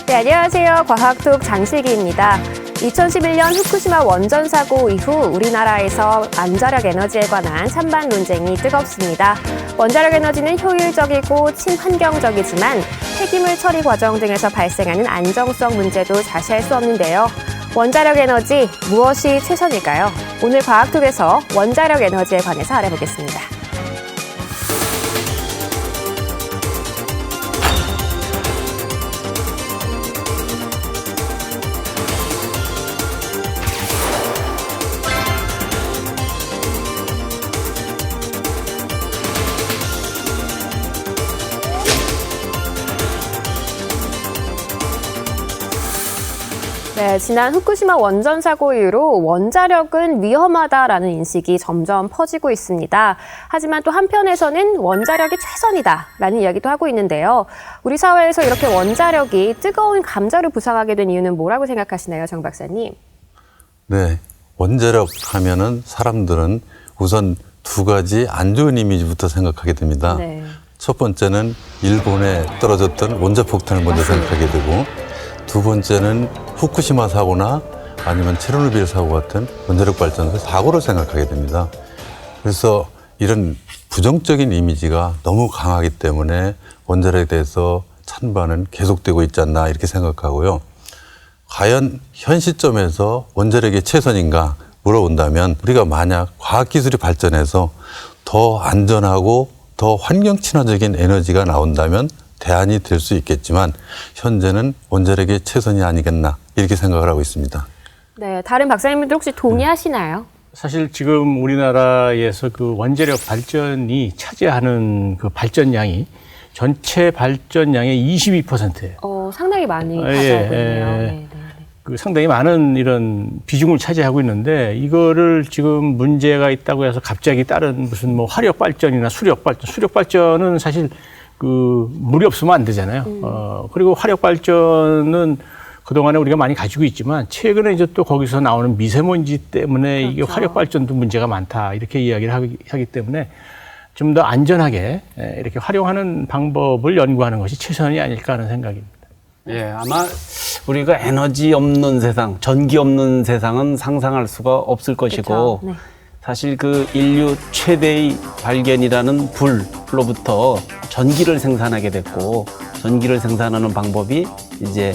네, 안녕하세요. 과학톡 장실기입니다. 2011년 후쿠시마 원전 사고 이후 우리나라에서 원자력 에너지에 관한 찬반 논쟁이 뜨겁습니다. 원자력 에너지는 효율적이고 친환경적이지만 폐기물 처리 과정 등에서 발생하는 안정성 문제도 자시할 수 없는데요. 원자력 에너지 무엇이 최선일까요? 오늘 과학톡에서 원자력 에너지에 관해서 알아보겠습니다. 네, 지난 후쿠시마 원전 사고 이후로 원자력은 위험하다라는 인식이 점점 퍼지고 있습니다. 하지만 또 한편에서는 원자력이 최선이다라는 이야기도 하고 있는데요. 우리 사회에서 이렇게 원자력이 뜨거운 감정을 부상하게 된 이유는 뭐라고 생각하시나요, 정 박사님? 네, 원자력 하면은 사람들은 우선 두 가지 안 좋은 이미지부터 생각하게 됩니다. 네. 첫 번째는 일본에 떨어졌던 원자폭탄을 먼저 생각하게 되고, 두 번째는 후쿠시마 사고나 아니면 체르노빌 사고 같은 원자력 발전소 사고를 생각하게 됩니다. 그래서 이런 부정적인 이미지가 너무 강하기 때문에 원자력에 대해서 찬반은 계속되고 있지 않나 이렇게 생각하고요. 과연 현 시점에서 원자력이 최선인가 물어본다면, 우리가 만약 과학기술이 발전해서 더 안전하고 더 환경 친화적인 에너지가 나온다면 대안이 될 수 있겠지만, 현재는 원자력이 최선이 아니겠나 이렇게 생각을 하고 있습니다. 네, 다른 박사님들 혹시 동의하시나요? 사실 지금 우리나라에서 그 원자력 발전이 차지하는 그 발전량이 전체 발전량의 22%예요. 상당히 많이 가져오고 있네요. 네. 그 상당히 많은 이런 비중을 차지하고 있는데, 이거를 지금 문제가 있다고 해서 갑자기 다른 무슨 뭐 화력 발전이나 수력 발전은 사실 그 물이 없으면 안 되잖아요. 그리고 화력 발전은 그동안에 우리가 많이 가지고 있지만, 최근에 이제 또 거기서 나오는 미세먼지 때문에 그렇죠. 이게 화력 발전도 문제가 많다 이렇게 이야기를 하기 때문에 좀 더 안전하게 이렇게 활용하는 방법을 연구하는 것이 최선이 아닐까 하는 생각입니다. 예, 아마 우리가 에너지 없는 세상, 전기 없는 세상은 상상할 수가 없을 것이고, 그렇죠. 네. 사실 그 인류 최대의 발견이라는 불로부터 전기를 생산하게 됐고, 전기를 생산하는 방법이 이제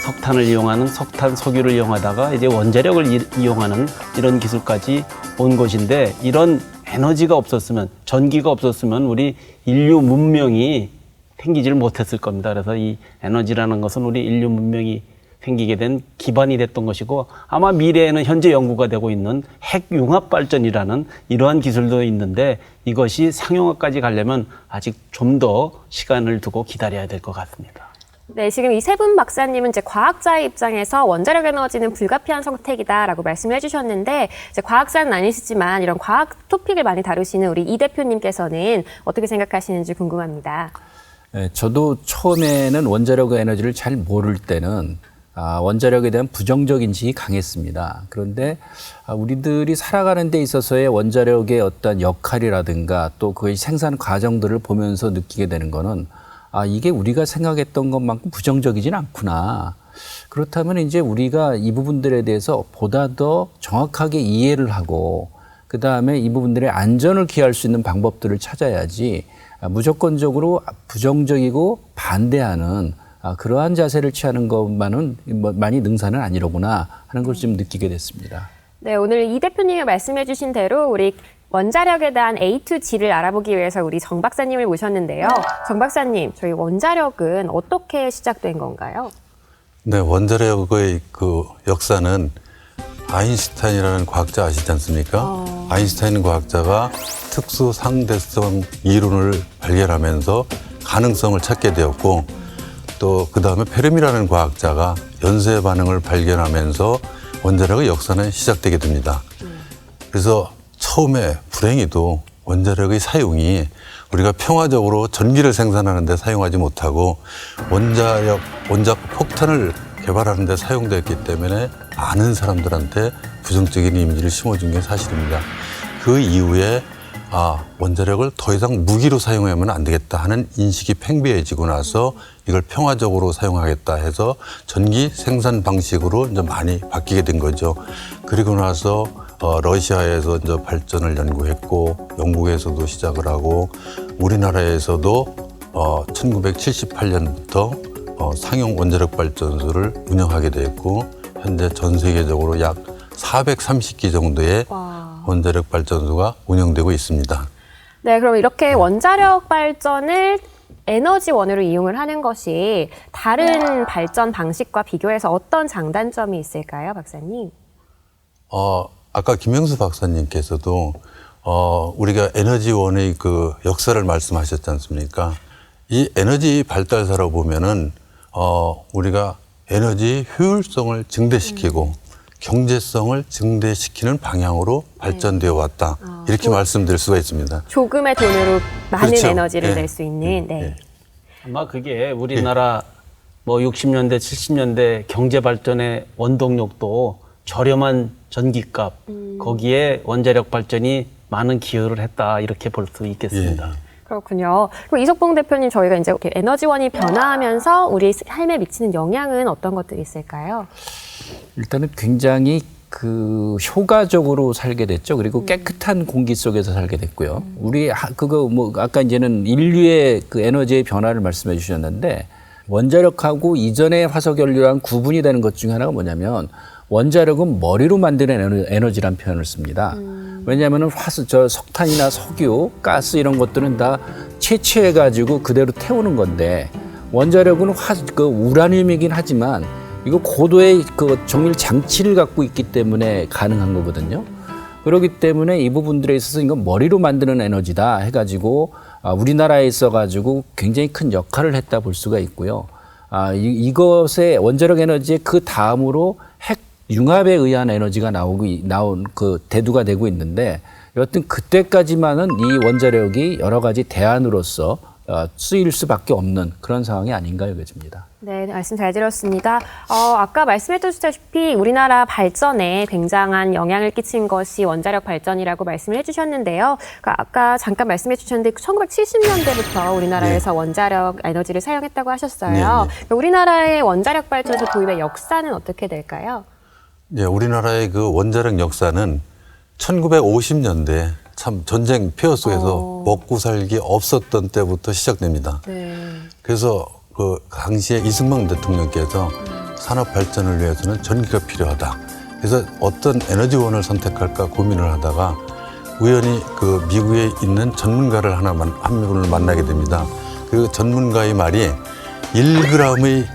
석탄을 이용하는 석탄 석유를 이용하다가 이제 원자력을 이용하는 이런 기술까지 온 것인데, 이런 에너지가 없었으면, 전기가 없었으면 우리 인류 문명이 생기지를 못했을 겁니다. 그래서 이 에너지라는 것은 우리 인류 문명이 생기게 된 기반이 됐던 것이고, 아마 미래에는 현재 연구가 되고 있는 핵융합 발전이라는 이러한 기술도 있는데, 이것이 상용화까지 가려면 아직 좀 더 시간을 두고 기다려야 될 것 같습니다. 네, 지금 이 세 분 박사님은 이제 과학자의 입장에서 원자력 에너지는 불가피한 선택이다라고 말씀을 해주셨는데, 이제 과학자는 아니시지만 이런 과학 토픽을 많이 다루시는 우리 이 대표님께서는 어떻게 생각하시는지 궁금합니다. 네, 저도 처음에는 원자력 에너지를 잘 모를 때는 원자력에 대한 부정적 인식이 강했습니다. 그런데 우리들이 살아가는 데 있어서의 원자력의 어떤 역할이라든가 또 그의 생산 과정들을 보면서 느끼게 되는 거는, 이게 우리가 생각했던 것만큼 부정적이진 않구나. 그렇다면 이제 우리가 이 부분들에 대해서 보다 더 정확하게 이해를 하고, 그 다음에 이 부분들의 안전을 기할 수 있는 방법들을 찾아야지, 무조건적으로 부정적이고 반대하는 그러한 자세를 취하는 것만은 많이 능사는 아니로구나 하는 걸 좀 느끼게 됐습니다. 네, 오늘 이 대표님이 말씀해 주신 대로 우리 원자력에 대한 A to G를 알아보기 위해서 우리 정 박사님을 모셨는데요. 정 박사님, 저희 원자력은 어떻게 시작된 건가요? 네, 원자력의 그 역사는 아인슈타인이라는 과학자 아시지 않습니까? 아인슈타인 과학자가 특수 상대성 이론을 발견하면서 가능성을 찾게 되었고, 또 그 다음에 페르미라는 과학자가 연쇄 반응을 발견하면서 원자력의 역사는 시작되게 됩니다. 그래서 처음에 불행히도 원자력의 사용이 우리가 평화적으로 전기를 생산하는 데 사용하지 못하고 원자폭탄을 개발하는 데 사용됐기 때문에 많은 사람들한테 부정적인 이미지를 심어준 게 사실입니다. 그 이후에 원자력을 더 이상 무기로 사용하면 안 되겠다 하는 인식이 팽배해지고 나서 이걸 평화적으로 사용하겠다 해서 전기 생산 방식으로 이제 많이 바뀌게 된 거죠. 그리고 나서 러시아에서 이제 발전을 연구했고 영국에서도 시작을 하고 우리나라에서도 1978년부터 상용 원자력 발전소를 운영하게 되었고 현재 전 세계적으로 약 430기 정도의 원자력 발전소가 운영되고 있습니다. 네, 그럼 이렇게 원자력 발전을 에너지원으로 이용을 하는 것이 다른 발전 방식과 비교해서 어떤 장단점이 있을까요, 박사님? 아까 김영수 박사님께서도 우리가 에너지원의 그 역사를 말씀하셨지 않습니까? 이 에너지 발달사로 보면은 우리가 에너지 효율성을 증대시키고 경제성을 증대시키는 방향으로 발전되어 왔다. 이렇게 말씀드릴 수가 있습니다. 조금의 돈으로 많은 그렇죠. 에너지를 네. 낼 수 있는. 네. 아마 그게 우리나라 뭐 60년대, 70년대 경제 발전의 원동력도 저렴한 전기값, 거기에 원자력 발전이 많은 기여를 했다 이렇게 볼 수 있겠습니다. 그렇군요. 그리고 이석봉 대표님, 저희가 이제 이렇게 에너지원이 변화하면서 우리 삶에 미치는 영향은 어떤 것들이 있을까요? 일단은 굉장히 그 효과적으로 살게 됐죠. 그리고 깨끗한 공기 속에서 살게 됐고요. 우리 그거 뭐 아까 이제는 인류의 그 에너지의 변화를 말씀해 주셨는데 원자력하고 이전의 화석연료랑 구분이 되는 것 중에 하나가 뭐냐면 원자력은 머리로 만드는 에너지란 표현을 씁니다. 왜냐하면 석탄이나 석유, 가스 이런 것들은 다 채취해가지고 그대로 태우는 건데 원자력은 우라늄이긴 하지만 이거 고도의 그 정밀 장치를 갖고 있기 때문에 가능한 거거든요. 그렇기 때문에 이 부분들에 있어서 이건 머리로 만드는 에너지다 해가지고 우리나라에 있어가지고 굉장히 큰 역할을 했다 볼 수가 있고요. 이것의 원자력 에너지의 그 다음으로 핵 융합에 의한 에너지가 나온 그 대두가 되고 있는데 여튼 그때까지만은 이 원자력이 여러 가지 대안으로서 쓰일 수밖에 없는 그런 상황이 아닌가 여겨집니다. 네, 말씀 잘 들었습니다. 아까 말씀해 주셨다시피 우리나라 발전에 굉장한 영향을 끼친 것이 원자력 발전이라고 말씀을 해주셨는데요. 아까 잠깐 말씀해 주셨는데 1970년대부터 우리나라에서 원자력 에너지를 사용했다고 하셨어요. 우리나라의 원자력 발전소 도입의 역사는 어떻게 될까요? 네, 우리나라의 그 원자력 역사는 1950년대 참 전쟁 폐허 속에서 먹고 살기 없었던 때부터 시작됩니다. 네. 그래서 그 당시에 이승만 대통령께서 산업 발전을 위해서는 전기가 필요하다. 그래서 어떤 에너지원을 선택할까 고민을 하다가 우연히 그 미국에 있는 전문가를 한 분을 만나게 됩니다. 그 전문가의 말이 1g의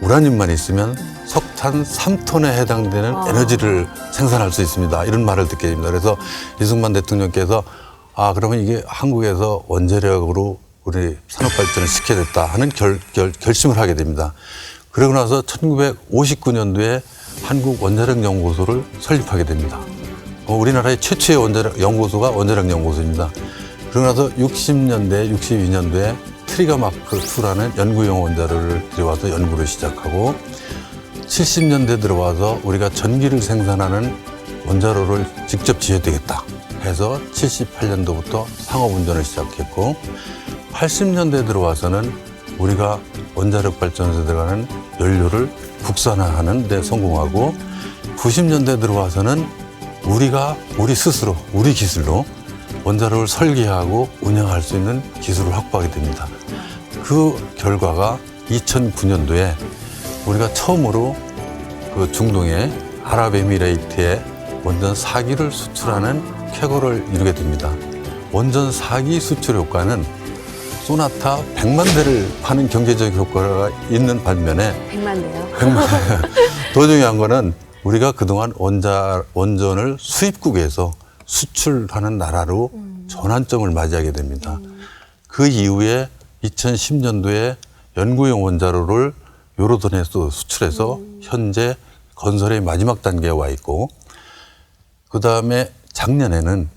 우라늄만 있으면 석탄 3톤에 해당되는 에너지를 생산할 수 있습니다. 이런 말을 듣게 됩니다. 그래서 이승만 대통령께서 그러면 이게 한국에서 원자력으로 우리 산업 발전을 시켜야겠다 하는 결심을 하게 됩니다. 그러고 나서 1959년도에 한국 원자력 연구소를 설립하게 됩니다. 우리나라의 최초의 원자력 연구소가 원자력 연구소입니다. 그러고 나서 60년대, 62년도에 트리거 마크 2라는 연구용 원자로를 들여와서 연구를 시작하고 70년대 들어와서 우리가 전기를 생산하는 원자로를 직접 지어야 되겠다 해서 78년도부터 상업운전을 시작했고 80년대 들어와서는 우리가 원자력 발전소에 들어가는 연료를 국산화하는 데 성공하고 90년대 들어와서는 우리 스스로 우리 기술로 원자로를 설계하고 운영할 수 있는 기술을 확보하게 됩니다. 그 결과가 2009년도에 우리가 처음으로 그 중동의 아랍에미레이트에 원전 4기를 수출하는 쾌거를 이루게 됩니다. 원전 4기 수출 효과는 소나타 100만 대를 파는 경제적 효과가 있는 반면에 100만 대요. 더 중요한 거는 우리가 그동안 원전을 수입국에서 수출하는 나라로 전환점을 맞이하게 됩니다. 그 이후에 2010년도에 연구용 원자로를 요르단에서 수출해서 현재 건설의 마지막 단계에 와 있고 그 다음에 작년에는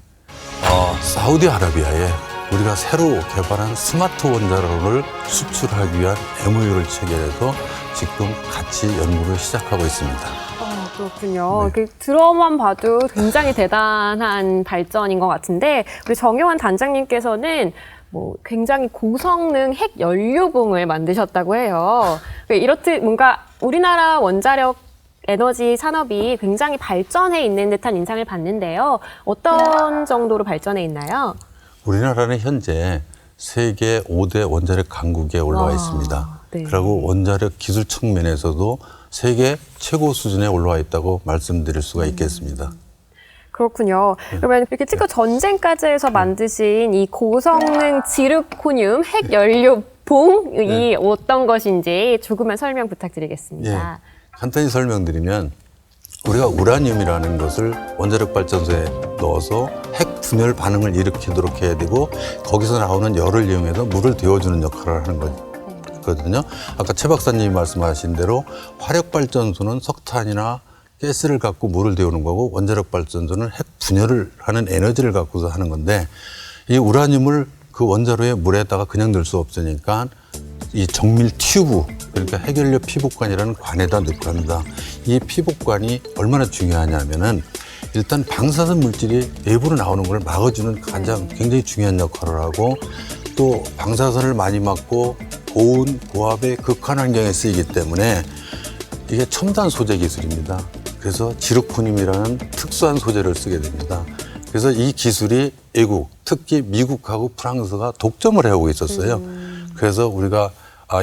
사우디아라비아에 우리가 새로 개발한 스마트 원자로를 수출하기 위한 MOU를 체결해서 지금 같이 연구를 시작하고 있습니다. 그렇군요. 들어만 봐도 굉장히 대단한 발전인 것 같은데 우리 정용환 단장님께서는 뭐 굉장히 고성능 핵 연료봉을 만드셨다고 해요. 이렇듯 뭔가 우리나라 원자력 에너지 산업이 굉장히 발전해 있는 듯한 인상을 받는데요. 어떤 정도로 발전해 있나요? 우리나라는 현재 세계 5대 원자력 강국에 올라와 있습니다. 네. 그리고 원자력 기술 측면에서도 세계 최고 수준에 올라와 있다고 말씀드릴 수가 있겠습니다. 그렇군요. 그러면 이렇게 특히 전쟁까지 해서 만드신 이 고성능 지르코늄 핵 연료 봉이 어떤 것인지 조금만 설명 부탁드리겠습니다. 간단히 설명드리면 우리가 우라늄이라는 것을 원자력 발전소에 넣어서 핵 분열 반응을 일으키도록 해야 되고 거기서 나오는 열을 이용해서 물을 데워주는 역할을 하는 거거든요. 아까 최 박사님이 말씀하신 대로 화력 발전소는 석탄이나 가스를 갖고 물을 데우는 거고 원자력 발전소는 핵 분열을 하는 에너지를 갖고서 하는 건데 이 우라늄을 그 원자로의 물에다가 그냥 넣을 수 없으니까 이 정밀 튜브 그러니까 핵연료 피복관이라는 관에다 넣고 합니다. 이 피복관이 얼마나 중요하냐면은 일단 방사선 물질이 내부로 나오는 걸 막아주는 가장 굉장히 중요한 역할을 하고 또 방사선을 많이 막고 고온, 고압의 극한 환경에 쓰이기 때문에 이게 첨단 소재 기술입니다. 그래서 지르코늄이라는 특수한 소재를 쓰게 됩니다. 그래서 이 기술이 외국, 특히 미국하고 프랑스가 독점을 해오고 있었어요. 그래서 우리가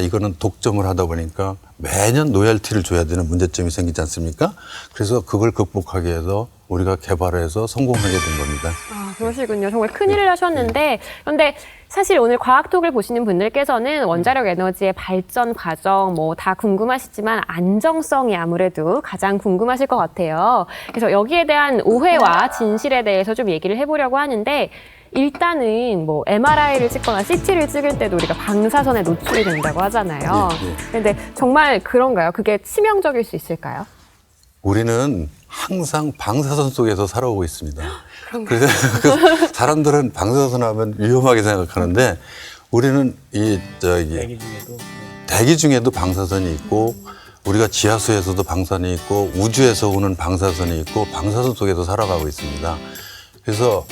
이거는 독점을 하다 보니까 매년 로열티를 줘야 되는 문제점이 생기지 않습니까? 그래서 그걸 극복하기 위해서 우리가 개발을 해서 성공하게 된 겁니다. 그러시군요. 정말 큰일을 하셨는데 그런데 사실 오늘 과학톡을 보시는 분들께서는 원자력 에너지의 발전 과정 뭐 다 궁금하시지만 안정성이 아무래도 가장 궁금하실 것 같아요. 그래서 여기에 대한 오해와 진실에 대해서 좀 얘기를 해보려고 하는데 일단은 뭐 MRI를 찍거나 CT를 찍을 때도 우리가 방사선에 노출이 된다고 하잖아요. 그런데 정말 그런가요? 그게 치명적일 수 있을까요? 우리는 항상 방사선 속에서 살아오고 있습니다. 그래서 사람들은 방사선 하면 위험하게 생각하는데 우리는 대기 중에도 방사선이 있고 우리가 지하수에서도 방사선이 있고 우주에서 오는 방사선이 있고 방사선 속에서 살아가고 있습니다. 그래서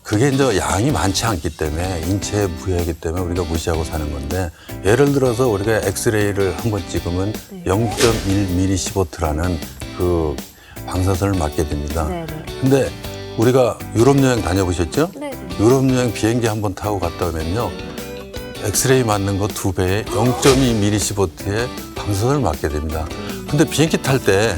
그게 이제 양이 많지 않기 때문에 인체에 무해하기 때문에 우리가 무시하고 사는 건데 예를 들어서 우리가 엑스레이를 한번 찍으면 0.1mS라는 그 방사선을 맞게 됩니다. 근데 우리가 유럽 여행 다녀보셨죠? 유럽 여행 비행기 한번 타고 갔다 오면요. 엑스레이 맞는 거 2배에 0.2mS의 방사선을 맞게 됩니다. 근데 비행기 탈 때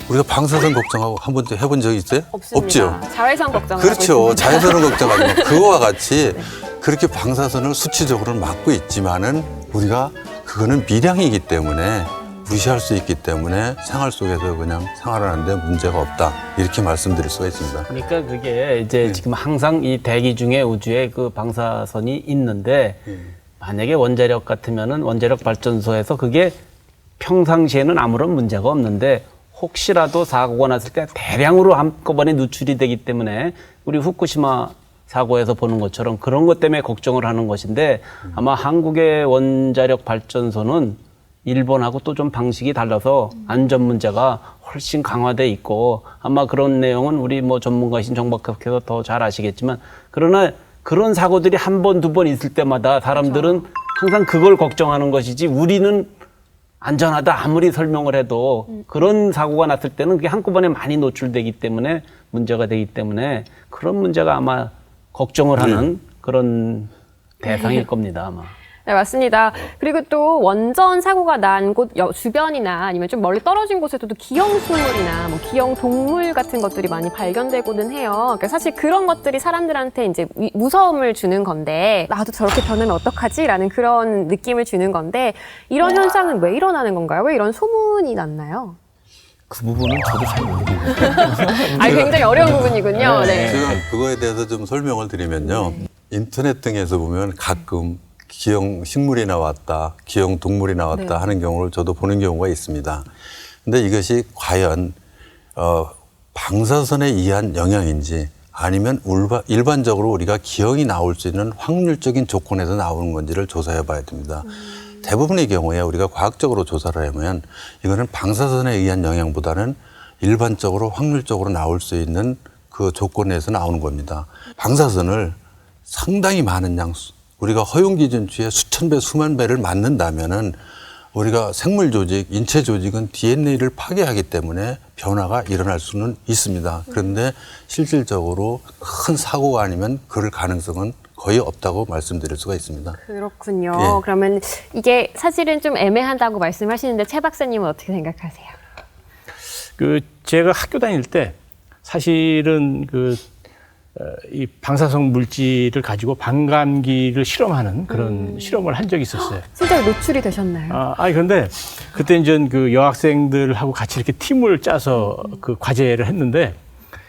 우리가 방사선 걱정하고 한 번도 해본 적이 있어요? 없습니다. 없죠. 자외선 걱정하고 그렇죠. 있습니다. 자외선을 걱정하고 그거와 같이 그렇게 방사선을 수치적으로는 막고 있지만은 우리가 그거는 미량이기 때문에 무시할 수 있기 때문에 생활 속에서 그냥 생활하는데 문제가 없다 이렇게 말씀드릴 수가 있습니다. 그러니까 그게 이제 지금 항상 이 대기 중에 우주에 그 방사선이 있는데 만약에 원자력 같으면은 원자력 발전소에서 그게 평상시에는 아무런 문제가 없는데 혹시라도 사고가 났을 때 대량으로 한꺼번에 누출이 되기 때문에 우리 후쿠시마 사고에서 보는 것처럼 그런 것 때문에 걱정을 하는 것인데 아마 한국의 원자력 발전소는 일본하고 또 좀 방식이 달라서 안전 문제가 훨씬 강화돼 있고 아마 그런 내용은 우리 뭐 전문가이신 정 박사께서 더 잘 아시겠지만 그러나 그런 사고들이 한 번, 두 번 있을 때마다 사람들은 항상 그걸 걱정하는 것이지 우리는 안전하다 아무리 설명을 해도 그런 사고가 났을 때는 그게 한꺼번에 많이 노출되기 때문에 문제가 되기 때문에 그런 문제가 아마 걱정을 하는 그런 대상일 겁니다 아마. 네, 맞습니다. 그리고 또 원전 사고가 난 곳 주변이나 아니면 좀 멀리 떨어진 곳에서도 기형식물이나 뭐 기형동물 같은 것들이 많이 발견되고는 해요. 그러니까 사실 그런 것들이 사람들한테 이제 무서움을 주는 건데 나도 저렇게 변하면 어떡하지라는 그런 느낌을 주는 건데 이런 현상은 왜 일어나는 건가요? 왜 이런 소문이 났나요? 그 부분은 저도 잘 모르겠어요. 굉장히 어려운 부분이군요. 네. 제가 그거에 대해서 좀 설명을 드리면요. 인터넷 등에서 보면 가끔 기형 식물이 나왔다, 기형 동물이 나왔다 하는 경우를 저도 보는 경우가 있습니다. 근데 이것이 과연 방사선에 의한 영향인지 아니면 일반적으로 우리가 기형이 나올 수 있는 확률적인 조건에서 나오는 건지를 조사해 봐야 됩니다. 대부분의 경우에 우리가 과학적으로 조사를 하면 이거는 방사선에 의한 영향보다는 일반적으로 확률적으로 나올 수 있는 그 조건에서 나오는 겁니다. 방사선을 상당히 많은 양, 우리가 허용 기준치의 수천 배, 수만 배를 맞는다면은 우리가 생물 조직, 인체 조직은 DNA를 파괴하기 때문에 변화가 일어날 수는 있습니다. 그런데 실질적으로 큰 사고가 아니면 그럴 가능성은 거의 없다고 말씀드릴 수가 있습니다. 그렇군요. 예. 그러면 이게 사실은 좀 애매하다고 말씀하시는데 최 박사님은 어떻게 생각하세요? 제가 학교 다닐 때 사실은 이 방사성 물질을 가지고 방감기를 실험하는 그런 실험을 한 적이 있었어요. 실제로 노출이 되셨나요? 그런데 그때 이제 그 여학생들하고 같이 이렇게 팀을 짜서 그 과제를 했는데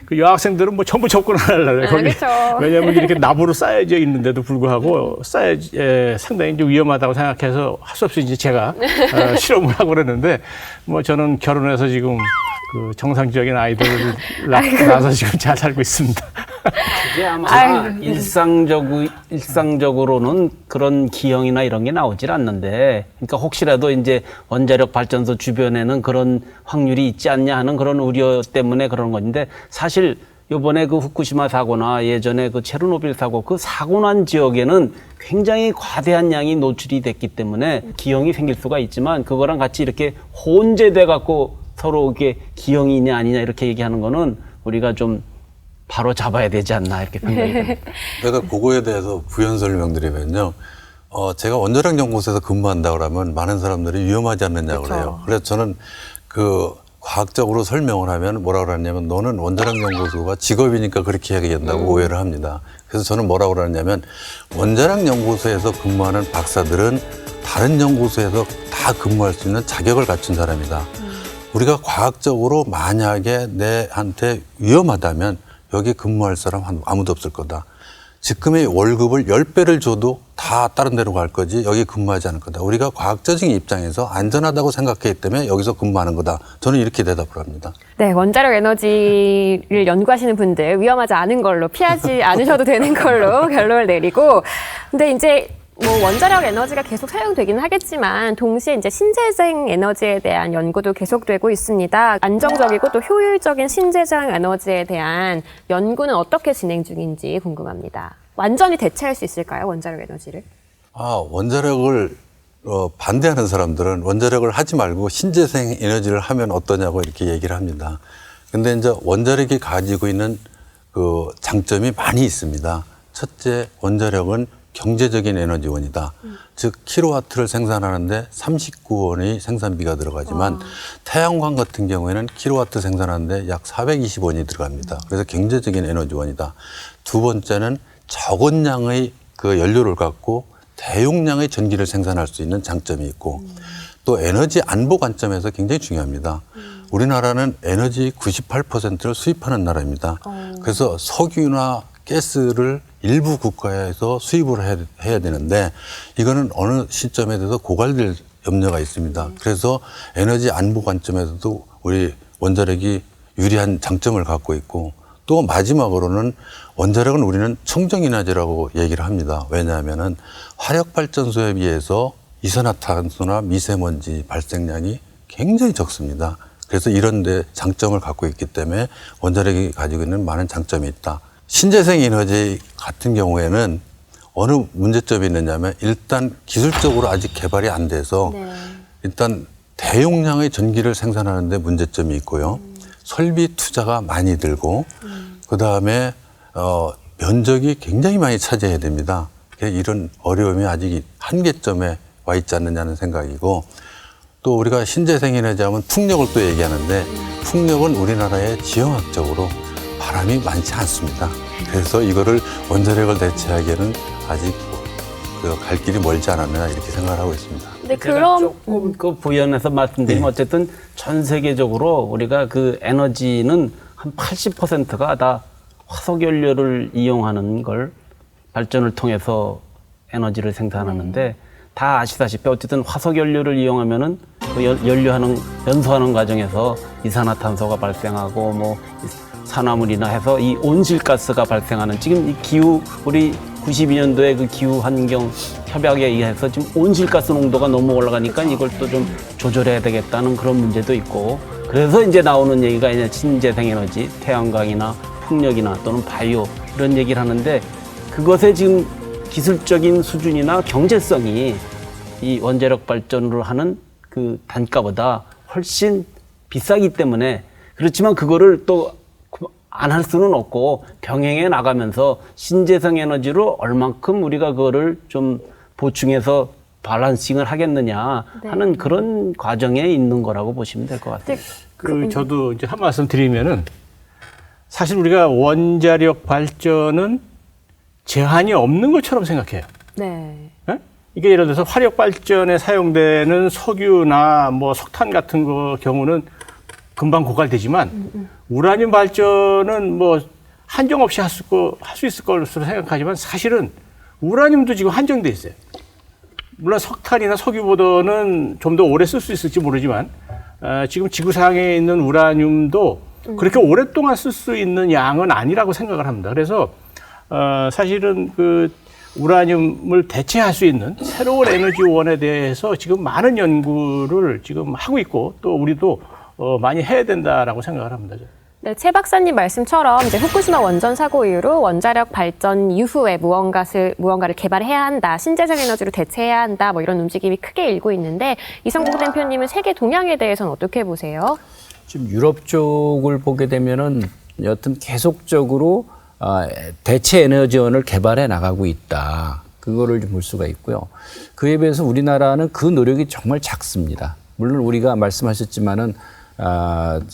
그 여학생들은 뭐 전부 접근을 하려고 거기 그렇죠. 왜냐하면 이렇게 나무로 쌓여져 있는데도 불구하고 상당히 이제 위험하다고 생각해서 할 수 없이 이제 제가 실험을 하고 그랬는데 뭐 저는 결혼해서 지금 그 정상적인 아이들을 낳아서 지금 잘 살고 있습니다. 그게 아마 일상적으로는 그런 기형이나 이런 게 나오질 않는데, 그러니까 혹시라도 이제 원자력 발전소 주변에는 그런 확률이 있지 않냐 하는 그런 우려 때문에 그런 건데, 사실 요번에 그 후쿠시마 사고나 예전에 그 체르노빌 사고, 그 사고 난 지역에는 굉장히 과대한 양이 노출이 됐기 때문에 기형이 생길 수가 있지만, 그거랑 같이 이렇게 혼재돼 갖고 서로 이게 기형이 있냐 아니냐 이렇게 얘기하는 거는 우리가 좀 바로 잡아야 되지 않나 이렇게 생각이 듭니다. 제가 그거에 대해서 부연 설명드리면요. 제가 원자력 연구소에서 근무한다 그러면 많은 사람들이 위험하지 않느냐고 그래요. 그래서 저는 과학적으로 설명을 하면 뭐라고 그러냐면 너는 원자력 연구소가 직업이니까 그렇게 얘기한다고 오해를 합니다. 그래서 저는 뭐라고 그러냐면 원자력 연구소에서 근무하는 박사들은 다른 연구소에서 다 근무할 수 있는 자격을 갖춘 사람이다. 우리가 과학적으로 만약에 내한테 위험하다면 여기 근무할 사람 아무도 없을 거다. 지금의 월급을 10배를 줘도 다 다른 데로 갈 거지 여기 근무하지 않을 거다. 우리가 과학적인 입장에서 안전하다고 생각했기 때문에 여기서 근무하는 거다. 저는 이렇게 대답을 합니다. 네, 원자력 에너지를 연구하시는 분들 위험하지 않은 걸로 피하지 않으셔도 되는 걸로 결론을 내리고, 근데 이제 뭐 원자력 에너지가 계속 사용되기는 하겠지만 동시에 이제 신재생 에너지에 대한 연구도 계속되고 있습니다. 안정적이고 또 효율적인 신재생 에너지에 대한 연구는 어떻게 진행 중인지 궁금합니다. 완전히 대체할 수 있을까요, 원자력 에너지를? 원자력을 반대하는 사람들은 원자력을 하지 말고 신재생 에너지를 하면 어떠냐고 이렇게 얘기를 합니다. 근데 이제 원자력이 가지고 있는 그 장점이 많이 있습니다. 첫째, 원자력은 경제적인 에너지원이다. 즉 킬로와트를 생산하는데 39원의 생산비가 들어가지만 태양광 같은 경우에는 킬로와트 생산하는데 약 420원이 들어갑니다. 그래서 경제적인 에너지원이다. 두 번째는 적은 양의 그 연료를 갖고 대용량의 전기를 생산할 수 있는 장점이 있고 또 에너지 안보 관점에서 굉장히 중요합니다. 우리나라는 에너지 98%를 수입하는 나라입니다. 그래서 석유나 가스를 일부 국가에서 수입을 해야 되는데 이거는 어느 시점에 대해서 고갈될 염려가 있습니다. 그래서 에너지 안보 관점에서도 우리 원자력이 유리한 장점을 갖고 있고 또 마지막으로는 원자력은 우리는 청정에너지라고 얘기를 합니다. 왜냐하면은 화력발전소에 비해서 이산화탄소나 미세먼지 발생량이 굉장히 적습니다. 그래서 이런 데 장점을 갖고 있기 때문에 원자력이 가지고 있는 많은 장점이 있다. 신재생 에너지 같은 경우에는 어느 문제점이 있느냐면 일단 기술적으로 아직 개발이 안 돼서 일단 대용량의 전기를 생산하는 데 문제점이 있고요. 설비 투자가 많이 들고 그다음에 면적이 굉장히 많이 차지해야 됩니다. 이런 어려움이 아직 한계점에 와 있지 않느냐는 생각이고 또 우리가 신재생 에너지 하면 풍력을 또 얘기하는데 풍력은 우리나라에 지형학적으로 바람이 많지 않습니다. 그래서 이거를 원자력을 대체하기에는 아직 갈 길이 멀지 않았나 이렇게 생각을 하고 있습니다. 네, 제가 조금 그 부연해서 말씀드리면 어쨌든 전 세계적으로 우리가 그 에너지는 한 80%가 다 화석 연료를 이용하는 걸 발전을 통해서 에너지를 생산하는데 다 아시다시피 어쨌든 화석 연료를 이용하면은 그 연소하는 과정에서 이산화탄소가 발생하고 뭐 산화물이나 해서 이 온실가스가 발생하는 지금 이 기후 우리 92년도에 그 기후 환경 협약에 의해서 지금 온실가스 농도가 너무 올라가니까 이걸 또 좀 조절해야 되겠다는 그런 문제도 있고 그래서 이제 나오는 얘기가 이제 신재생 에너지, 태양광이나 풍력이나 또는 바이오 이런 얘기를 하는데 그것의 지금 기술적인 수준이나 경제성이 이 원자력 발전으로 하는 그 단가보다 훨씬 비싸기 때문에 그렇지만 그거를 또 안 할 수는 없고 병행해 나가면서 신재생 에너지로 얼만큼 우리가 그거를 좀 보충해서 밸런싱을 하겠느냐 하는 그런 과정에 있는 거라고 보시면 될 것 같아요. 저도 이제 한 말씀 드리면은 사실 우리가 원자력 발전은 제한이 없는 것처럼 생각해요. 네. 예? 이게 예를 들어서 화력 발전에 사용되는 석유나 뭐 석탄 같은 거 경우는 금방 고갈되지만 우라늄 발전은 뭐 한정 없이 할 수 있을 것으로 생각하지만 사실은 우라늄도 지금 한정돼 있어요. 물론 석탄이나 석유보다는 좀 더 오래 쓸 수 있을지 모르지만 지금 지구상에 있는 우라늄도 그렇게 오랫동안 쓸 수 있는 양은 아니라고 생각을 합니다. 그래서 사실은 그 우라늄을 대체할 수 있는 새로운 에너지원에 대해서 지금 많은 연구를 지금 하고 있고 또 우리도 많이 해야 된다라고 생각을 합니다. 네, 최 박사님 말씀처럼 이제 후쿠시마 원전 사고 이후로 원자력 발전 이후에 무언가를 개발해야 한다, 신재생 에너지로 대체해야 한다, 뭐 이런 움직임이 크게 일고 있는데 이성국 대표님은 세계 동향에 대해서는 어떻게 보세요? 지금 유럽 쪽을 보게 되면은 여튼 계속적으로 대체 에너지원을 개발해 나가고 있다. 그거를 좀 볼 수가 있고요. 그에 비해서 우리나라는 그 노력이 정말 작습니다. 물론 우리가 말씀하셨지만은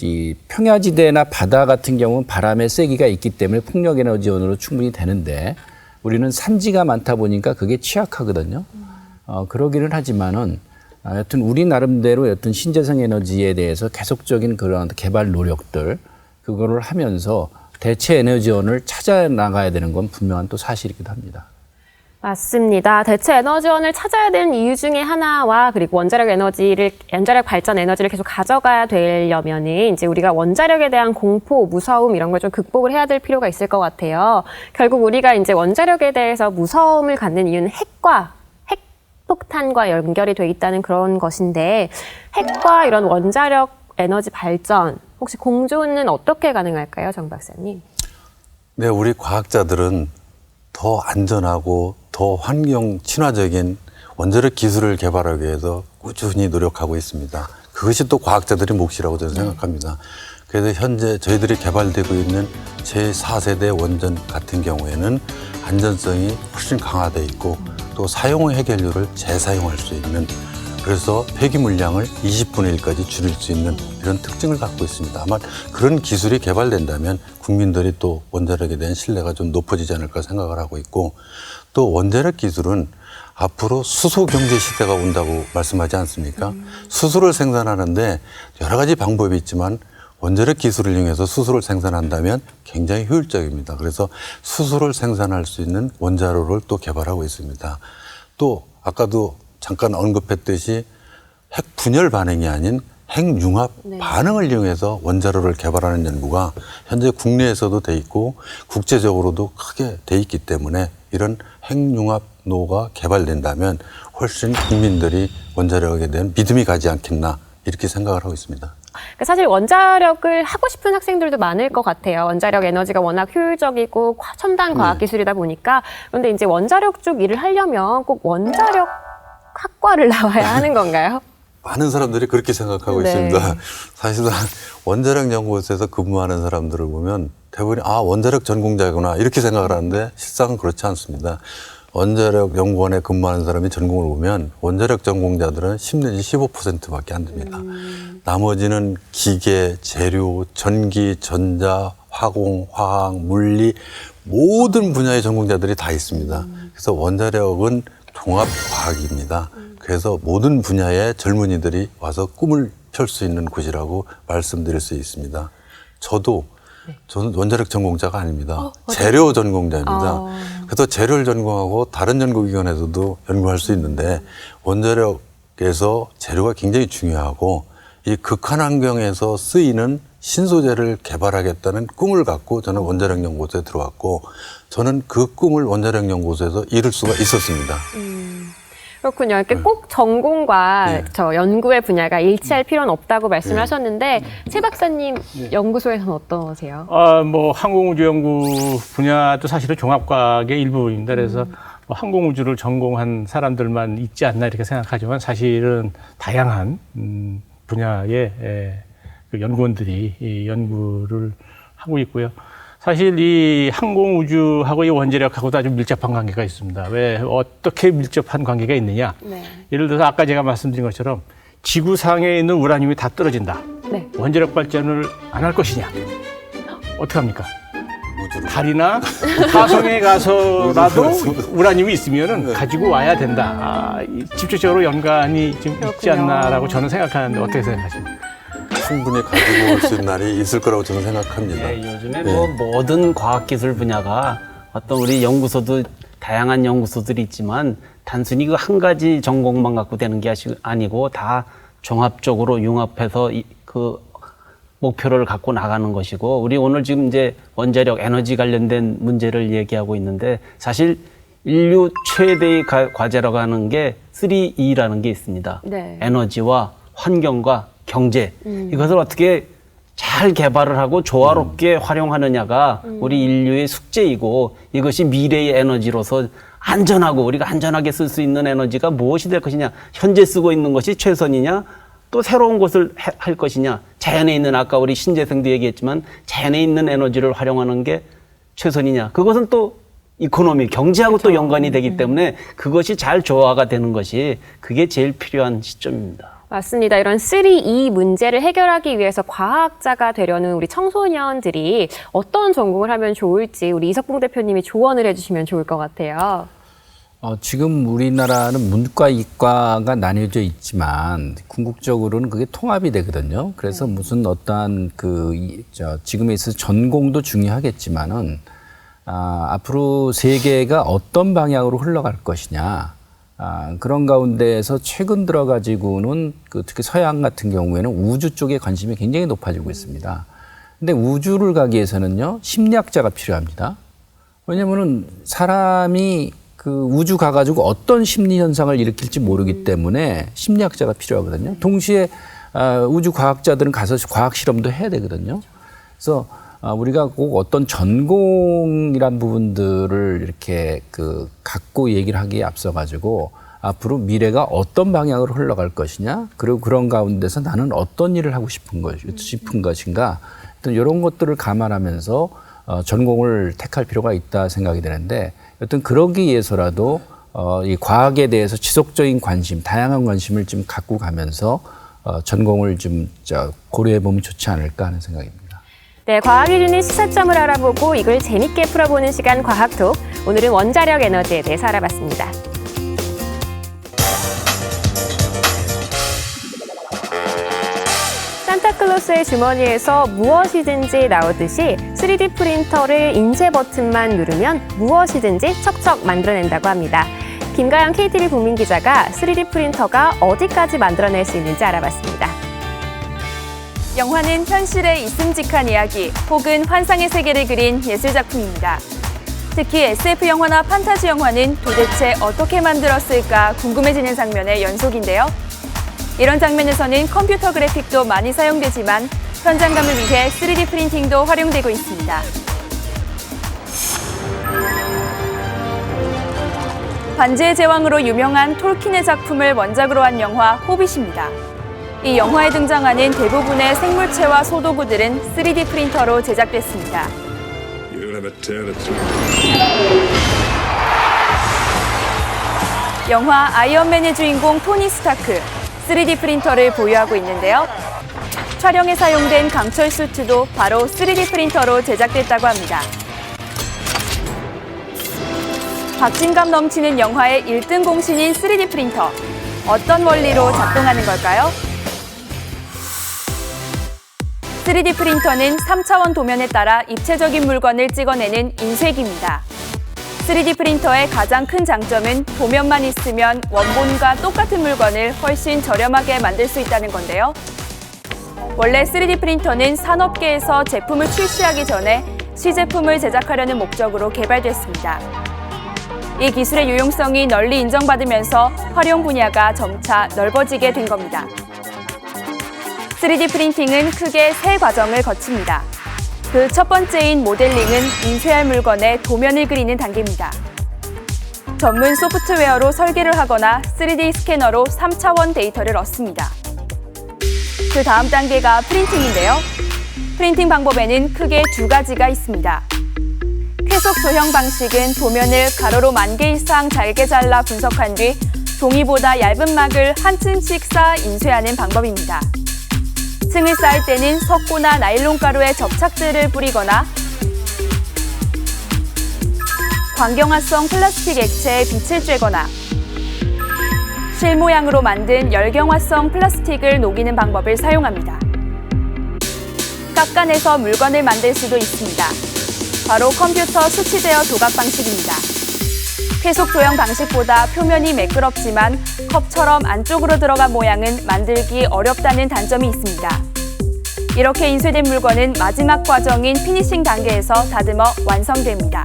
이 평야지대나 바다 같은 경우는 바람의 세기가 있기 때문에 풍력 에너지원으로 충분히 되는데 우리는 산지가 많다 보니까 그게 취약하거든요. 그러기는 하지만은 여튼 우리 나름대로 여튼 신재생 에너지에 대해서 계속적인 그런 개발 노력들 그거를 하면서 대체 에너지원을 찾아 나가야 되는 건 분명한 또 사실이기도 합니다. 맞습니다. 대체 에너지원을 찾아야 되는 이유 중에 하나와 그리고 원자력 발전 에너지를 계속 가져가야 되려면은 이제 우리가 원자력에 대한 공포, 무서움 이런 걸 좀 극복을 해야 될 필요가 있을 것 같아요. 결국 우리가 이제 원자력에 대해서 무서움을 갖는 이유는 핵폭탄과 연결이 돼 있다는 그런 것인데 핵과 이런 원자력 에너지 발전 혹시 공존은 어떻게 가능할까요, 정 박사님? 네, 우리 과학자들은 더 안전하고 더 환경 친화적인 원자력 기술을 개발하기 위해서 꾸준히 노력하고 있습니다. 그것이 또 과학자들의 몫이라고 저는 생각합니다. 그래서 현재 저희들이 개발되고 있는 제4세대 원전 같은 경우에는 안전성이 훨씬 강화되어 있고 또 사용 해결료를 재사용할 수 있는 그래서 폐기 물량을 20분의 1까지 줄일 수 있는 이런 특징을 갖고 있습니다. 아마 그런 기술이 개발된다면 국민들이 또 원자력에 대한 신뢰가 좀 높아지지 않을까 생각을 하고 있고 또 원자력 기술은 앞으로 수소 경제 시대가 온다고 말씀하지 않습니까? 수소를 생산하는데 여러 가지 방법이 있지만 원자력 기술을 이용해서 수소를 생산한다면 굉장히 효율적입니다. 그래서 수소를 생산할 수 있는 원자로를 또 개발하고 있습니다. 또 아까도 잠깐 언급했듯이 핵 분열 반응이 아닌 핵융합 반응을 이용해서 원자로를 개발하는 연구가 현재 국내에서도 돼 있고 국제적으로도 크게 돼 있기 때문에 이런 핵융합로가 개발된다면 훨씬 국민들이 원자력에 대한 믿음이 가지 않겠나 이렇게 생각을 하고 있습니다. 사실 원자력을 하고 싶은 학생들도 많을 것 같아요. 원자력 에너지가 워낙 효율적이고 첨단 과학기술이다 보니까. 그런데 이제 원자력 쪽 일을 하려면 꼭 원자력 학과를 나와야 하는 건가요? 많은 사람들이 그렇게 생각하고 있습니다. 사실상 원자력 연구소에서 근무하는 사람들을 보면 대부분이 원자력 전공자구나 이렇게 생각을 하는데 실상은 그렇지 않습니다. 원자력 연구원에 근무하는 사람이 전공을 보면 원자력 전공자들은 10 내지 15%밖에 안 됩니다. 나머지는 기계, 재료, 전기, 전자, 화공, 화학, 물리 모든 분야의 전공자들이 다 있습니다. 그래서 원자력은 종합과학입니다. 그래서 모든 분야의 젊은이들이 와서 꿈을 펼 수 있는 곳이라고 말씀드릴 수 있습니다. 저는 원자력 전공자가 아닙니다. 재료 전공자입니다. 그래서 재료를 전공하고 다른 연구기관에서도 연구할 수 있는데 원자력에서 재료가 굉장히 중요하고 이 극한 환경에서 쓰이는 신소재를 개발하겠다는 꿈을 갖고 저는 원자력 연구소에 들어왔고 저는 그 꿈을 원자력 연구소에서 이룰 수가 있었습니다. 그렇군요. 이렇게 꼭 전공과 네. 저 연구의 분야가 일치할 필요는 없다고 말씀하셨는데 최 박사님 연구소에서는 어떠세요? 뭐 항공우주 연구 분야도 사실은 종합과학의 일부분입니다. 그래서 뭐 항공우주를 전공한 사람들만 있지 않나 이렇게 생각하지만 사실은 다양한 분야의 그 연구원들이 이 연구를 하고 있고요. 사실 이 항공우주하고 이 원자력하고도 아주 밀접한 관계가 있습니다. 왜 어떻게 밀접한 관계가 있느냐? 네. 예를 들어서 아까 제가 말씀드린 것처럼 지구상에 있는 우라늄이 다 떨어진다. 네. 원자력 발전을 안 할 것이냐? 어떻게 합니까? 우주로. 달이나 화성에 가서라도 우라늄이 있으면은 가지고 와야 된다. 직접적으로 연관이 좀 있지 그렇군요. 않나라고 저는 생각하는데 어떻게 생각하십니까? 충분히 가지고 올 수 있는 날이 있을 거라고 저는 생각합니다. 네, 요즘에 뭐 모든 과학기술 분야가 어떤 우리 연구소도 다양한 연구소들이 있지만 단순히 그 한 가지 전공만 갖고 되는 게 아니고 다 종합적으로 융합해서 그 목표를 갖고 나가는 것이고 우리 오늘 지금 이제 원자력 에너지 관련된 문제를 얘기하고 있는데 사실 인류 최대의 과제라고 하는 게 3E라는 게 있습니다. 네. 에너지와 환경과 경제 이것을 어떻게 잘 개발을 하고 조화롭게 활용하느냐가 우리 인류의 숙제이고 이것이 미래의 에너지로서 안전하고 우리가 안전하게 쓸 수 있는 에너지가 무엇이 될 것이냐 현재 쓰고 있는 것이 최선이냐 또 새로운 것을 할 것이냐 자연에 있는 아까 우리 신재생도 얘기했지만 자연에 있는 에너지를 활용하는 게 최선이냐 그것은 또 이코노미 경제하고 또 연관이 되기 때문에 그것이 잘 조화가 되는 것이 그게 제일 필요한 시점입니다. 맞습니다. 이런 3E 문제를 해결하기 위해서 과학자가 되려는 우리 청소년들이 어떤 전공을 하면 좋을지 우리 이석봉 대표님이 조언을 해주시면 좋을 것 같아요. 지금 우리나라는 문과, 이과가 나뉘어져 있지만 궁극적으로는 그게 통합이 되거든요. 그래서 무슨 어떠한 지금에 있어서 전공도 중요하겠지만은 앞으로 세계가 어떤 방향으로 흘러갈 것이냐. 그런 가운데에서 최근 들어가지고는 특히 서양 같은 경우에는 우주 쪽에 관심이 굉장히 높아지고 있습니다. 근데 우주를 가기 위해서는요, 심리학자가 필요합니다. 왜냐면은 사람이 우주 가가지고 어떤 심리 현상을 일으킬지 모르기 때문에 심리학자가 필요하거든요. 동시에 우주 과학자들은 가서 과학 실험도 해야 되거든요. 그래서 우리가 꼭 어떤 전공이란 부분들을 이렇게 갖고 얘기를 하기에 앞서가지고 앞으로 미래가 어떤 방향으로 흘러갈 것이냐, 그리고 그런 가운데서 나는 어떤 일을 하고 싶은 것인가, 어떤 이런 것들을 감안하면서 전공을 택할 필요가 있다 생각이 되는데, 여튼 그러기 위해서라도 이 과학에 대해서 지속적인 관심, 다양한 관심을 좀 갖고 가면서 전공을 좀 고려해 보면 좋지 않을까 하는 생각입니다. 네, 과학이 주는 시사점을 알아보고 이걸 재밌게 풀어보는 시간 과학톡. 오늘은 원자력 에너지에 대해서 알아봤습니다. 산타클로스의 주머니에서 무엇이든지 나오듯이 3D 프린터를 인쇄 버튼만 누르면 무엇이든지 척척 만들어낸다고 합니다. 김가영 KTV 국민기자가 3D 프린터가 어디까지 만들어낼 수 있는지 알아봤습니다. 영화는 현실의 있음직한 이야기 혹은 환상의 세계를 그린 예술작품입니다. 특히 SF 영화나 판타지 영화는 도대체 어떻게 만들었을까 궁금해지는 장면의 연속인데요. 이런 장면에서는 컴퓨터 그래픽도 많이 사용되지만 현장감을 위해 3D 프린팅도 활용되고 있습니다. 반지의 제왕으로 유명한 톨킨의 작품을 원작으로 한 영화 호빗입니다. 이 영화에 등장하는 대부분의 생물체와 소도구들은 3D 프린터로 제작됐습니다. 영화 아이언맨의 주인공 토니 스타크, 3D 프린터를 보유하고 있는데요. 촬영에 사용된 강철 수트도 바로 3D 프린터로 제작됐다고 합니다. 박진감 넘치는 영화의 1등 공신인 3D 프린터. 어떤 원리로 작동하는 걸까요? 3D 프린터는 3차원 도면에 따라 입체적인 물건을 찍어내는 인쇄기입니다. 3D 프린터의 가장 큰 장점은 도면만 있으면 원본과 똑같은 물건을 훨씬 저렴하게 만들 수 있다는 건데요. 원래 3D 프린터는 산업계에서 제품을 출시하기 전에 시제품을 제작하려는 목적으로 개발됐습니다. 이 기술의 유용성이 널리 인정받으면서 활용 분야가 점차 넓어지게 된 겁니다. 3D 프린팅은 크게 세 과정을 거칩니다. 그 첫 번째인 모델링은 인쇄할 물건의 도면을 그리는 단계입니다. 전문 소프트웨어로 설계를 하거나 3D 스캐너로 3차원 데이터를 얻습니다. 그 다음 단계가 프린팅인데요. 프린팅 방법에는 크게 두 가지가 있습니다. 쾌속 조형 방식은 도면을 가로로 10,000개 이상 잘게 잘라 분석한 뒤 종이보다 얇은 막을 한 층씩 쌓아 인쇄하는 방법입니다. 층을 쌓을 때는 석고나 나일론 가루에 접착제를 뿌리거나 광경화성 플라스틱 액체에 빛을 쬐거나 실 모양으로 만든 열경화성 플라스틱을 녹이는 방법을 사용합니다. 깎아내서 물건을 만들 수도 있습니다. 바로 컴퓨터 수치 제어 도각 방식입니다. 쾌속 조형 방식보다 표면이 매끄럽지만 컵처럼 안쪽으로 들어간 모양은 만들기 어렵다는 단점이 있습니다. 이렇게 인쇄된 물건은 마지막 과정인 피니싱 단계에서 다듬어 완성됩니다.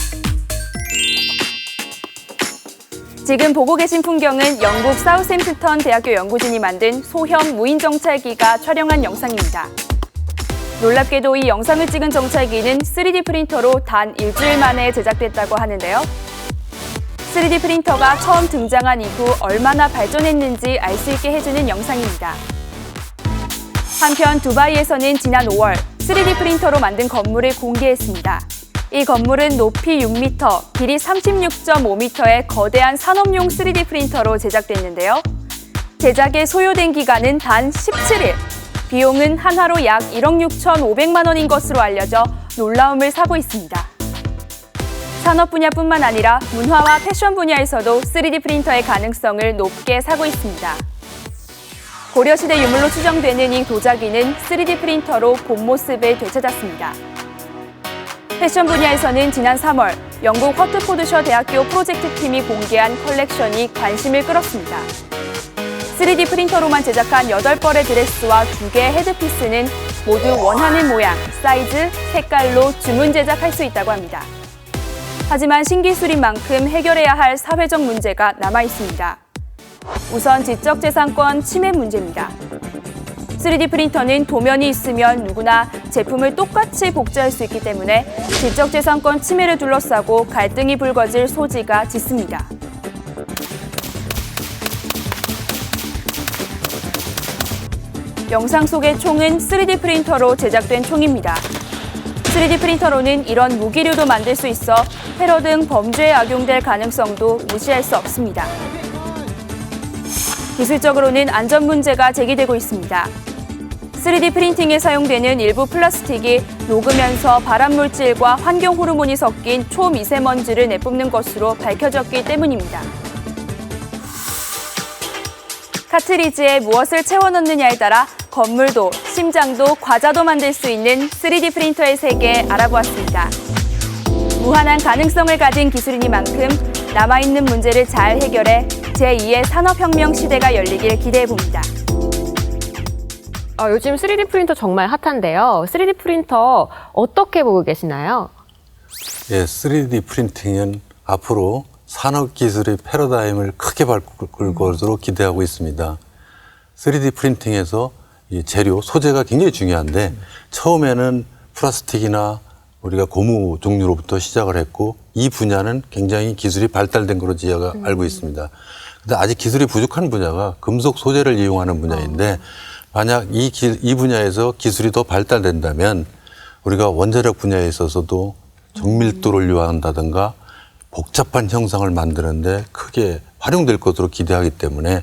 지금 보고 계신 풍경은 영국 사우샘프턴 대학교 연구진이 만든 소형 무인 정찰기가 촬영한 영상입니다. 놀랍게도 이 영상을 찍은 정찰기는 3D 프린터로 단 일주일 만에 제작됐다고 하는데요. 3D 프린터가 처음 등장한 이후 얼마나 발전했는지 알 수 있게 해주는 영상입니다. 한편 두바이에서는 지난 5월 3D 프린터로 만든 건물을 공개했습니다. 이 건물은 높이 6m, 길이 36.5m의 거대한 산업용 3D 프린터로 제작됐는데요. 제작에 소요된 기간은 단 17일. 비용은 한화로 약 1억 6,500만 원인 것으로 알려져 놀라움을 사고 있습니다. 산업 분야뿐만 아니라 문화와 패션 분야에서도 3D 프린터의 가능성을 높게 사고 있습니다. 고려시대 유물로 추정되는 이 도자기는 3D 프린터로 본 모습을 되찾았습니다. 패션 분야에서는 지난 3월 영국 허트포드셔 대학교 프로젝트 팀이 공개한 컬렉션이 관심을 끌었습니다. 3D 프린터로만 제작한 8벌의 드레스와 2개의 헤드피스는 모두 원하는 모양, 사이즈, 색깔로 주문 제작할 수 있다고 합니다. 하지만 신기술인 만큼 해결해야 할 사회적 문제가 남아 있습니다. 우선 지적재산권 침해 문제입니다. 3D 프린터는 도면이 있으면 누구나 제품을 똑같이 복제할 수 있기 때문에 지적재산권 침해를 둘러싸고 갈등이 불거질 소지가 짙습니다. 영상 속의 총은 3D 프린터로 제작된 총입니다. 3D 프린터로는 이런 무기류도 만들 수 있어 테러 등 범죄에 악용될 가능성도 무시할 수 없습니다. 기술적으로는 안전 문제가 제기되고 있습니다. 3D 프린팅에 사용되는 일부 플라스틱이 녹으면서 발암물질과 환경 호르몬이 섞인 초미세먼지를 내뿜는 것으로 밝혀졌기 때문입니다. 카트리지에 무엇을 채워 넣느냐에 따라 건물도, 심장도, 과자도 만들 수 있는 3D 프린터의 세계 알아보았습니다. 무한한 가능성을 가진 기술이니만큼 남아있는 문제를 잘 해결해 제2의 산업혁명 시대가 열리길 기대해봅니다. 요즘 3D 프린터 정말 핫한데요. 3D 프린터 어떻게 보고 계시나요? 예, 3D 프린팅은 앞으로 산업기술의 패러다임을 크게 바꿀 것으로 기대하고 있습니다. 3D 프린팅에서 이 재료, 소재가 굉장히 중요한데 처음에는 플라스틱이나 우리가 고무 종류로부터 시작을 했고 이 분야는 굉장히 기술이 발달된 걸로 제가 알고 있습니다. 근데 아직 기술이 부족한 분야가 금속 소재를 이용하는 분야인데 만약 이 분야에서 기술이 더 발달된다면 우리가 원자력 분야에 있어서도 정밀도를 요한다든가 복잡한 형상을 만드는데 크게 활용될 것으로 기대하기 때문에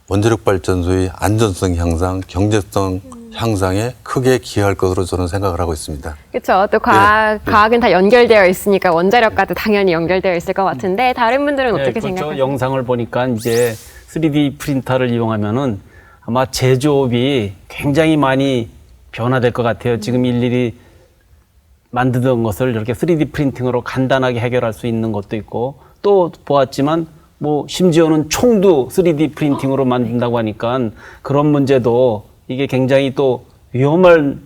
원자력 발전소의 안전성 향상, 경제성 향상에 크게 기여할 것으로 저는 생각을 하고 있습니다. 그렇죠. 또 과학은 다 연결되어 있으니까 원자력과도 당연히 연결되어 있을 것 같은데 다른 분들은 어떻게 생각하세요? 영상을 보니까 이제 3D 프린터를 이용하면은 아마 제조업이 굉장히 많이 변화될 것 같아요. 지금 일일이 만드던 것을 이렇게 3D 프린팅으로 간단하게 해결할 수 있는 것도 있고 또 보았지만 뭐 심지어는 총도 3D 프린팅으로 만든다고 하니까 그런 문제도 이게 굉장히 또 위험하게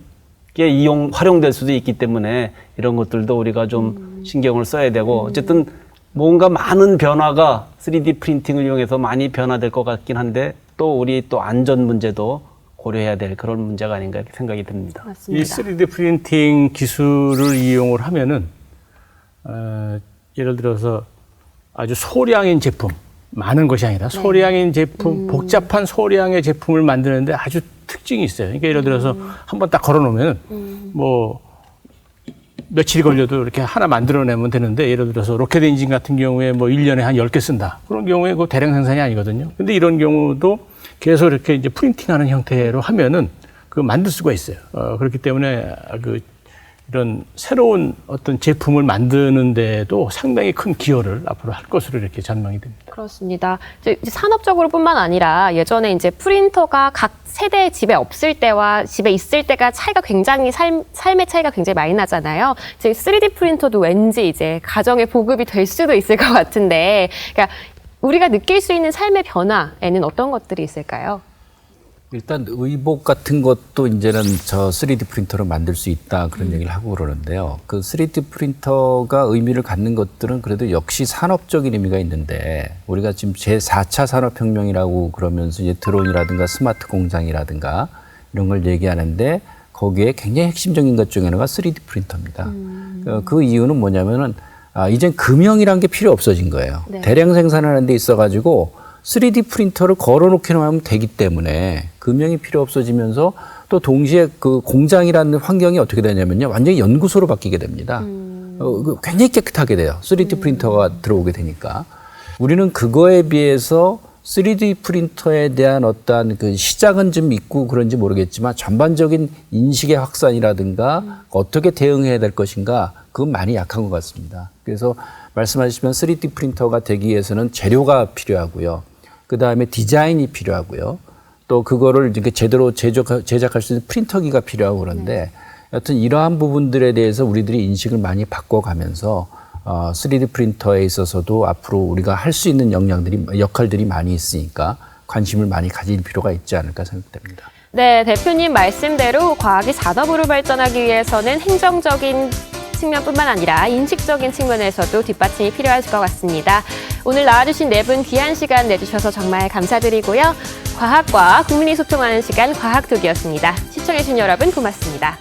활용될 수도 있기 때문에 이런 것들도 우리가 좀 신경을 써야 되고 어쨌든 뭔가 많은 변화가 3D 프린팅을 이용해서 많이 변화될 것 같긴 한데 또 우리 또 안전 문제도 고려해야 될 그런 문제가 아닌가 이렇게 생각이 듭니다. 이 3D 프린팅 기술을 이용을 하면은 예를 들어서 아주 소량인 제품, 많은 것이 아니라 소량인 제품, 복잡한 소량의 제품을 만드는데 아주 특징이 있어요. 그러니까 예를 들어서 한번 딱 걸어놓으면 뭐 며칠이 걸려도 이렇게 하나 만들어내면 되는데 예를 들어서 로켓 엔진 같은 경우에 뭐 1년에 한 10개 쓴다. 그런 경우에 그 대량 생산이 아니거든요. 근데 이런 경우도 계속 이렇게 이제 프린팅하는 형태로 하면은 그 만들 수가 있어요. 그렇기 때문에 이런 새로운 어떤 제품을 만드는 데도 상당히 큰 기여를 앞으로 할 것으로 이렇게 전망이 됩니다. 그렇습니다. 이제 산업적으로뿐만 아니라 예전에 이제 프린터가 각 세대 집에 없을 때와 집에 있을 때가 차이가 굉장히 삶의 차이가 굉장히 많이 나잖아요. 이제 3D 프린터도 왠지 이제 가정에 보급이 될 수도 있을 것 같은데, 그러니까 우리가 느낄 수 있는 삶의 변화에는 어떤 것들이 있을까요? 일단 의복 같은 것도 이제는 저 3D 프린터로 만들 수 있다 그런 얘기를 하고 그러는데요. 그 3D 프린터가 의미를 갖는 것들은 그래도 역시 산업적인 의미가 있는데 우리가 지금 제4차 산업혁명이라고 그러면서 이제 드론이라든가 스마트 공장이라든가 이런 걸 얘기하는데 거기에 굉장히 핵심적인 것 중에 하나가 3D 프린터입니다. 그 이유는 뭐냐면은 이젠 금형이란 게 필요 없어진 거예요. 네. 대량 생산하는 데 있어가지고 3D 프린터를 걸어놓기만 하면 되기 때문에 금형이 필요 없어지면서 또 동시에 그 공장이라는 환경이 어떻게 되냐면요. 완전히 연구소로 바뀌게 됩니다. 굉장히 깨끗하게 돼요. 3D 프린터가 들어오게 되니까. 우리는 그거에 비해서 3D 프린터에 대한 어떤 그 시작은 좀 있고 그런지 모르겠지만 전반적인 인식의 확산이라든가 어떻게 대응해야 될 것인가 그건 많이 약한 것 같습니다. 그래서 말씀하시면 3D 프린터가 되기 위해서는 재료가 필요하고요. 그 다음에 디자인이 필요하고요. 또 그거를 이렇게 제대로 제작할 수 있는 프린터기가 필요하고 그런데 여튼 이러한 부분들에 대해서 우리들이 인식을 많이 바꿔가면서 3D 프린터에 있어서도 앞으로 우리가 할 수 있는 역할들이 많이 있으니까 관심을 많이 가질 필요가 있지 않을까 생각됩니다. 네, 대표님 말씀대로 과학이 산업으로 발전하기 위해서는 행정적인 측면뿐만 아니라 인식적인 측면에서도 뒷받침이 필요할 것 같습니다. 오늘 나와주신 네 분 귀한 시간 내주셔서 정말 감사드리고요. 과학과 국민이 소통하는 시간 과학톡이었습니다. 시청해주신 여러분 고맙습니다.